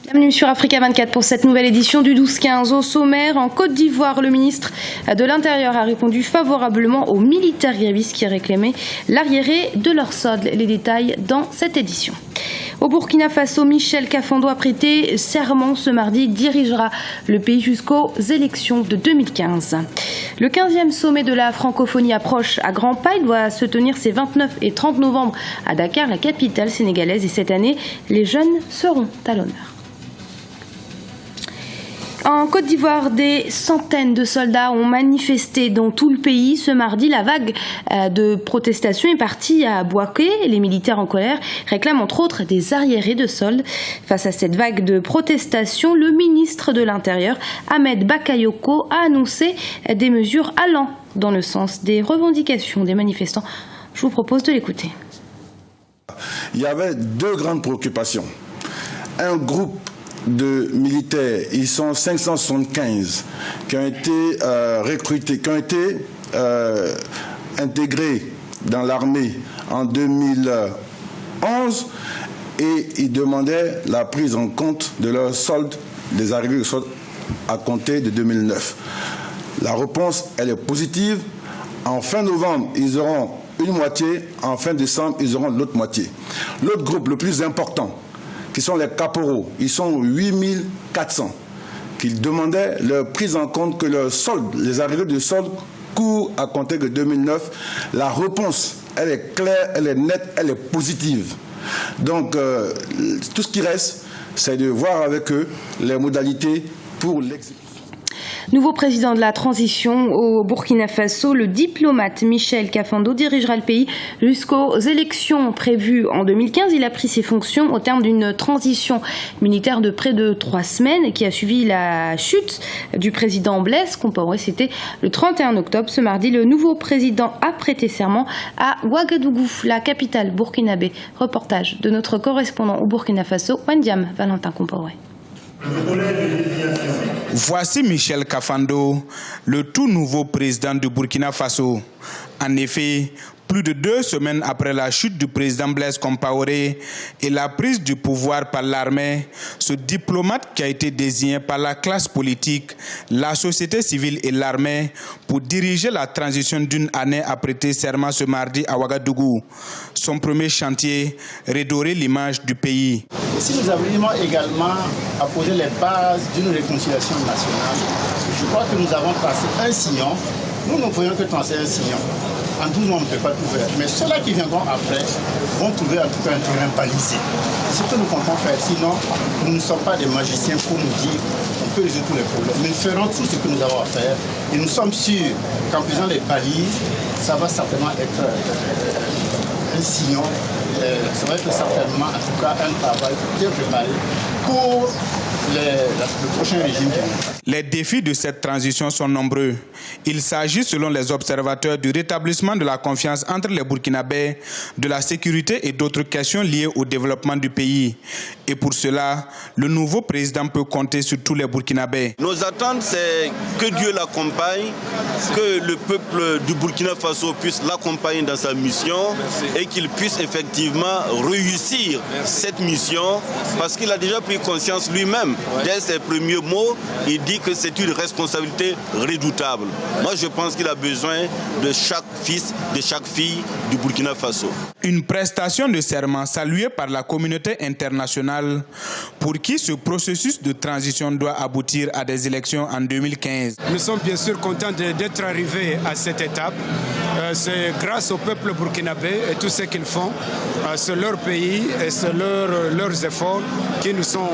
Bienvenue sur Africa 24 pour cette nouvelle édition du 12-15. Au sommaire, en Côte d'Ivoire, le ministre de l'Intérieur a répondu favorablement aux militaires grévistes qui réclamaient l'arriéré de leur solde. Les détails dans cette édition. Au Burkina Faso, Michel Kafando a prêté serment ce mardi. Il dirigera le pays jusqu'aux élections de 2015. Le 15e sommet de la francophonie approche à grands pas. Il doit se tenir ces 29 et 30 novembre à Dakar, la capitale sénégalaise. Et cette année, les jeunes seront à l'honneur. En Côte d'Ivoire, des centaines de soldats ont manifesté dans tout le pays. Ce mardi, la vague de protestation est partie à Bouaké. Les militaires en colère réclament entre autres des arriérés de solde. Face à cette vague de protestation, le ministre de l'Intérieur, Ahmed Bakayoko, a annoncé des mesures allant dans le sens des revendications des manifestants. Je vous propose de l'écouter. Il y avait deux grandes préoccupations. Un groupe de militaires, ils sont 575 qui ont été recrutés, qui ont été intégrés dans l'armée en 2011 et ils demandaient la prise en compte de leur solde, des arrivées de solde à compter de 2009. La réponse, elle est positive. En fin novembre, ils auront une moitié. En fin décembre, ils auront l'autre moitié. L'autre groupe, le plus important, qui sont les caporaux, ils sont 8400, qu'ils demandaient leur prise en compte que leur solde, les arrivées de solde courent à compter de 2009. La réponse, elle est claire, elle est nette, elle est positive. Donc, tout ce qui reste, c'est de voir avec eux les modalités pour l'exécution. Nouveau président de la transition au Burkina Faso, le diplomate Michel Kafando dirigera le pays jusqu'aux élections prévues en 2015. Il a pris ses fonctions au terme d'une transition militaire de près de 3 semaines qui a suivi la chute du président Blaise Compaoré. C'était le 31 octobre. Ce mardi, le nouveau président a prêté serment à Ouagadougou, la capitale burkinabé. Reportage de notre correspondant au Burkina Faso, Wendiam Valentin Compaoré. Voici Michel Kafando, le tout nouveau président du Burkina Faso. En effet, plus de 2 semaines après la chute du président Blaise Compaoré et la prise du pouvoir par l'armée, ce diplomate qui a été désigné par la classe politique, la société civile et l'armée pour diriger la transition d'une année a prêté serment ce mardi à Ouagadougou. Son premier chantier, redorer l'image du pays. Si nous arrivons également à poser les bases d'une réconciliation nationale, je crois que nous avons passé un sillon. Nous ne pouvons que tracer un sillon. En 12 mois, on ne peut pas tout faire. Mais ceux-là qui viendront après vont trouver en tout cas un terrain balisé. C'est ce que nous comptons faire. Sinon, nous ne sommes pas des magiciens pour nous dire qu'on peut résoudre tous les problèmes. Mais nous ferons tout ce que nous avons à faire. Et nous sommes sûrs qu'en faisant les balises, ça va certainement être un sillon. Ça va être certainement, en tout cas, un travail bien préparé pour le prochain régime. Les défis de cette transition sont nombreux. Il s'agit, selon les observateurs, du rétablissement de la confiance entre les Burkinabés, de la sécurité et d'autres questions liées au développement du pays. Et pour cela, le nouveau président peut compter sur tous les Burkinabés. Nos attentes, c'est que Dieu l'accompagne, que le peuple du Burkina Faso puisse l'accompagner dans sa mission et qu'il puisse effectivement réussir cette mission parce qu'il a déjà pris conscience lui-même. Dès ses premiers mots, il dit que c'est une responsabilité redoutable. Moi, je pense qu'il a besoin de chaque fils, de chaque fille du Burkina Faso. Une prestation de serment saluée par la communauté internationale pour qui ce processus de transition doit aboutir à des élections en 2015. Nous sommes bien sûr contents d'être arrivés à cette étape. C'est grâce au peuple burkinabé et tout ce qu'ils font. C'est leur pays et c'est leurs efforts qui nous sont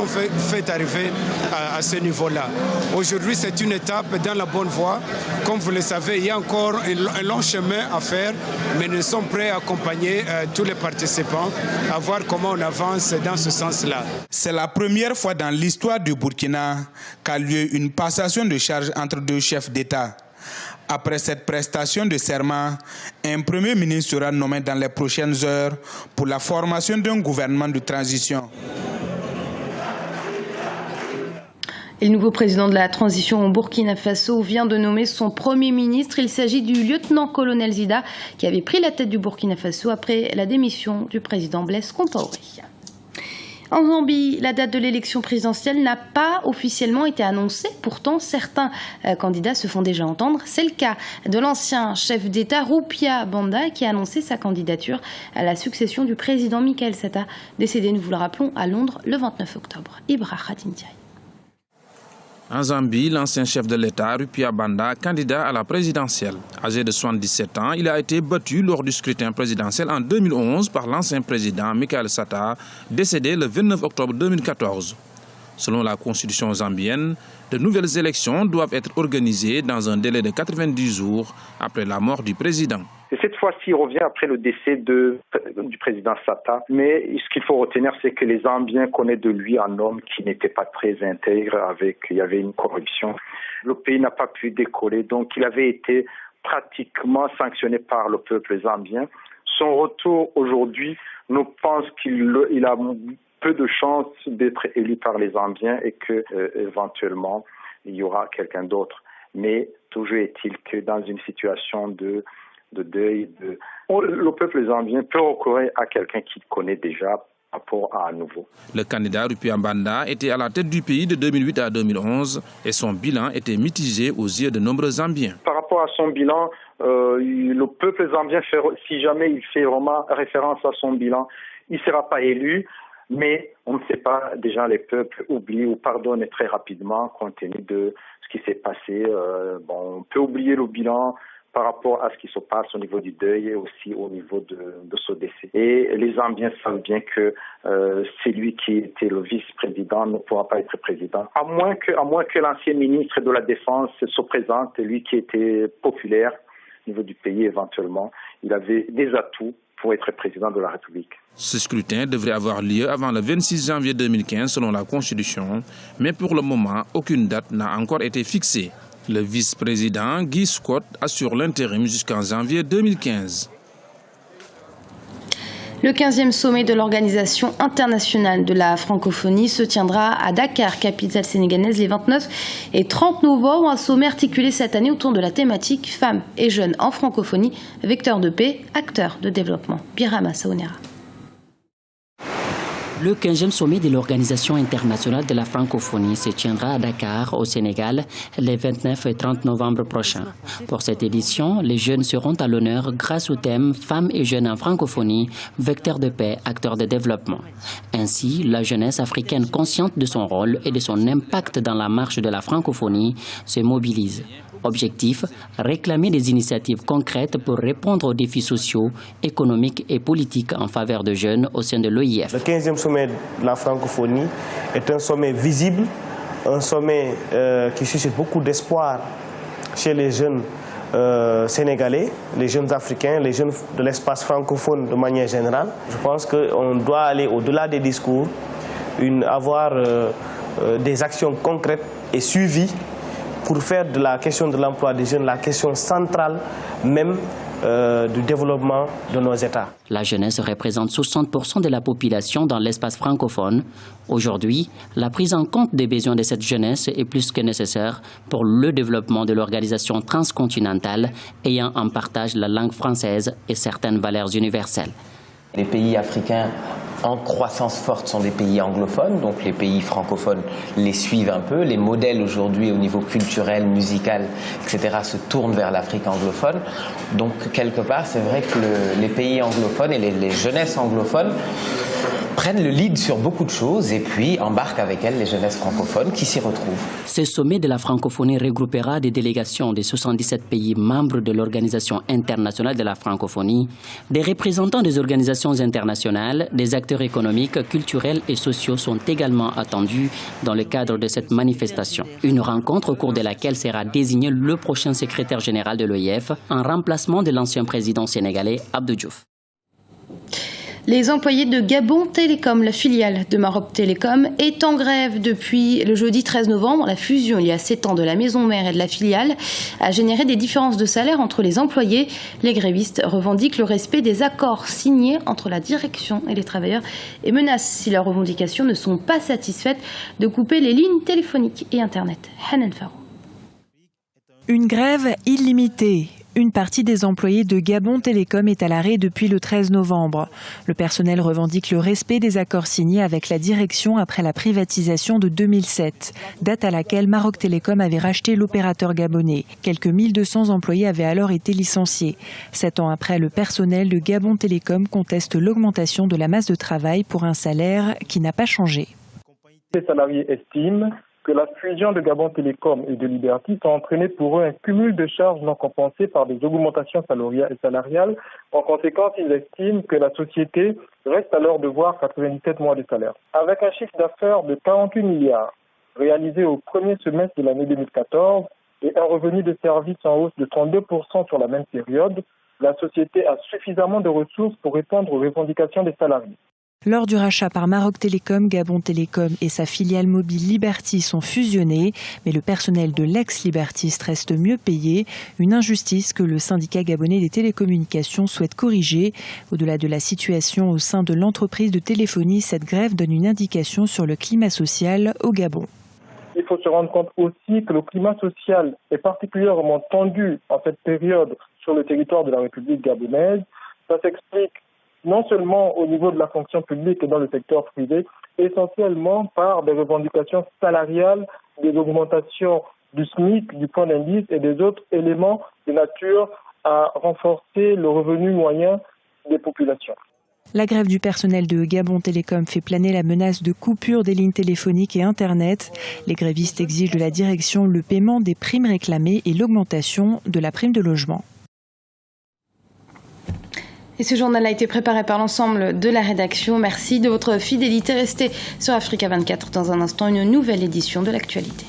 fait arriver à ce niveau-là. Aujourd'hui, c'est une étape dans la bonne voie. Comme vous le savez, il y a encore un long chemin à faire, mais nous sommes prêts à accompagner tous les participants à voir comment on avance dans ce sens-là. C'est la première fois dans l'histoire du Burkina qu'a lieu une passation de charge entre 2 chefs d'État. Après cette prestation de serment, un premier ministre sera nommé dans les prochaines heures pour la formation d'un gouvernement de transition. Et le nouveau président de la transition au Burkina Faso vient de nommer son premier ministre. Il s'agit du lieutenant-colonel Zida qui avait pris la tête du Burkina Faso après la démission du président Blaise Compaoré. En Zambie, la date de l'élection présidentielle n'a pas officiellement été annoncée. Pourtant, certains candidats se font déjà entendre. C'est le cas de l'ancien chef d'État Rupia Banda qui a annoncé sa candidature à la succession du président Michael Sata, décédé, nous vous le rappelons, à Londres le 29 octobre. Ibra Khadindiaï. En Zambie, l'ancien chef de l'État, Rupia Banda, candidat à la présidentielle. Âgé de 77 ans, il a été battu lors du scrutin présidentiel en 2011 par l'ancien président Michael Sata, décédé le 29 octobre 2014. Selon la constitution zambienne, de nouvelles élections doivent être organisées dans un délai de 90 jours après la mort du président. Et cette fois-ci, il revient après le décès du président Sata. Mais ce qu'il faut retenir, c'est que les Zambiens connaissent de lui un homme qui n'était pas très intègre, il y avait une corruption. Le pays n'a pas pu décoller, donc il avait été pratiquement sanctionné par le peuple zambien. Son retour aujourd'hui nous pense qu'il a peu de chances d'être élu par les Zambiens et que éventuellement il y aura quelqu'un d'autre. Mais toujours est-il que dans une situation de deuil, le peuple zambien peut recourir à quelqu'un qu'il connaît déjà par rapport à un nouveau. Le candidat Rupia Banda était à la tête du pays de 2008 à 2011 et son bilan était mitigé aux yeux de nombreux Zambiens. Par rapport à son bilan, le peuple zambien, si jamais il fait vraiment référence à son bilan, il ne sera pas élu. Mais on ne sait pas, déjà les peuples oublient ou pardonnent très rapidement compte tenu de ce qui s'est passé. On peut oublier le bilan par rapport à ce qui se passe au niveau du deuil et aussi au niveau de ce décès. Et les Zambiens savent bien que c'est lui qui était le vice-président ne pourra pas être président. À moins que l'ancien ministre de la Défense se présente, lui qui était populaire au niveau du pays éventuellement, il avait des atouts pour être président de la République. Ce scrutin devrait avoir lieu avant le 26 janvier 2015 selon la Constitution, mais pour le moment, aucune date n'a encore été fixée. Le vice-président Guy Scott assure l'intérim jusqu'en janvier 2015. Le 15e sommet de l'Organisation internationale de la francophonie se tiendra à Dakar, capitale sénégalaise, les 29 et 30 novembre. Un sommet articulé cette année autour de la thématique femmes et jeunes en francophonie, vecteurs de paix, acteurs de développement. Birama Saonera. Le 15e sommet de l'Organisation internationale de la francophonie se tiendra à Dakar, au Sénégal, les 29 et 30 novembre prochains. Pour cette édition, les jeunes seront à l'honneur grâce au thème « Femmes et jeunes en francophonie, vecteurs de paix, acteurs de développement ». Ainsi, la jeunesse africaine consciente de son rôle et de son impact dans la marche de la francophonie se mobilise. Objectif, réclamer des initiatives concrètes pour répondre aux défis sociaux, économiques et politiques en faveur de jeunes au sein de l'OIF. Le 15e sommet de la francophonie est un sommet visible, un sommet qui suscite beaucoup d'espoir chez les jeunes sénégalais, les jeunes africains, les jeunes de l'espace francophone de manière générale. Je pense qu'on doit aller au-delà des discours, avoir des actions concrètes et suivies pour faire de la question de l'emploi des jeunes la question centrale même du développement de nos États. La jeunesse représente 60% de la population dans l'espace francophone. Aujourd'hui, la prise en compte des besoins de cette jeunesse est plus que nécessaire pour le développement de l'organisation transcontinentale ayant en partage la langue française et certaines valeurs universelles. Les pays africains en croissance forte sont des pays anglophones, donc les pays francophones les suivent un peu. Les modèles aujourd'hui au niveau culturel, musical, etc. se tournent vers l'Afrique anglophone. Donc quelque part, c'est vrai que les pays anglophones et les jeunesses anglophones prennent le lead sur beaucoup de choses et puis embarquent avec elles les jeunesses francophones qui s'y retrouvent. Ce sommet de la francophonie regroupera des délégations de 77 pays membres de l'Organisation internationale de la francophonie, des représentants des organisations internationales, des acteurs économiques, culturels et sociaux sont également attendus dans le cadre de cette manifestation. Une rencontre au cours de laquelle sera désigné le prochain secrétaire général de l'OIF en remplacement de l'ancien président sénégalais Abdou Diouf. Les employés de Gabon Télécom, la filiale de Maroc Télécom, est en grève depuis le jeudi 13 novembre. La fusion il y a 7 ans de la maison mère et de la filiale a généré des différences de salaire entre les employés. Les grévistes revendiquent le respect des accords signés entre la direction et les travailleurs et menacent, si leurs revendications ne sont pas satisfaites, de couper les lignes téléphoniques et Internet. Hanan Farou. Une grève illimitée. Une partie des employés de Gabon Télécom est à l'arrêt depuis le 13 novembre. Le personnel revendique le respect des accords signés avec la direction après la privatisation de 2007, date à laquelle Maroc Télécom avait racheté l'opérateur gabonais. Quelques 1200 employés avaient alors été licenciés. 7 ans après, le personnel de Gabon Télécom conteste l'augmentation de la masse de travail pour un salaire qui n'a pas changé. Les salariés estiment que la fusion de Gabon Télécom et de Liberty a entraîné pour eux un cumul de charges non compensées par des augmentations salariales. En conséquence, ils estiment que la société reste à leur devoir 97 mois de salaire. Avec un chiffre d'affaires de 48 milliards réalisé au premier semestre de l'année 2014 et un revenu de services en hausse de 32% sur la même période, la société a suffisamment de ressources pour répondre aux revendications des salariés. Lors du rachat par Maroc Télécom, Gabon Télécom et sa filiale mobile Liberty sont fusionnés, mais le personnel de l'ex-Libertiste reste mieux payé, une injustice que le syndicat gabonais des télécommunications souhaite corriger. Au-delà de la situation au sein de l'entreprise de téléphonie, cette grève donne une indication sur le climat social au Gabon. Il faut se rendre compte aussi que le climat social est particulièrement tendu en cette période sur le territoire de la République gabonaise. Ça s'explique non seulement au niveau de la fonction publique et dans le secteur privé, essentiellement par des revendications salariales, des augmentations du SMIC, du point d'indice et des autres éléments de nature à renforcer le revenu moyen des populations. La grève du personnel de Gabon Télécom fait planer la menace de coupure des lignes téléphoniques et Internet. Les grévistes exigent de la direction le paiement des primes réclamées et l'augmentation de la prime de logement. Et ce journal a été préparé par l'ensemble de la rédaction. Merci de votre fidélité. Restez sur Africa 24. Dans un instant, une nouvelle édition de l'actualité.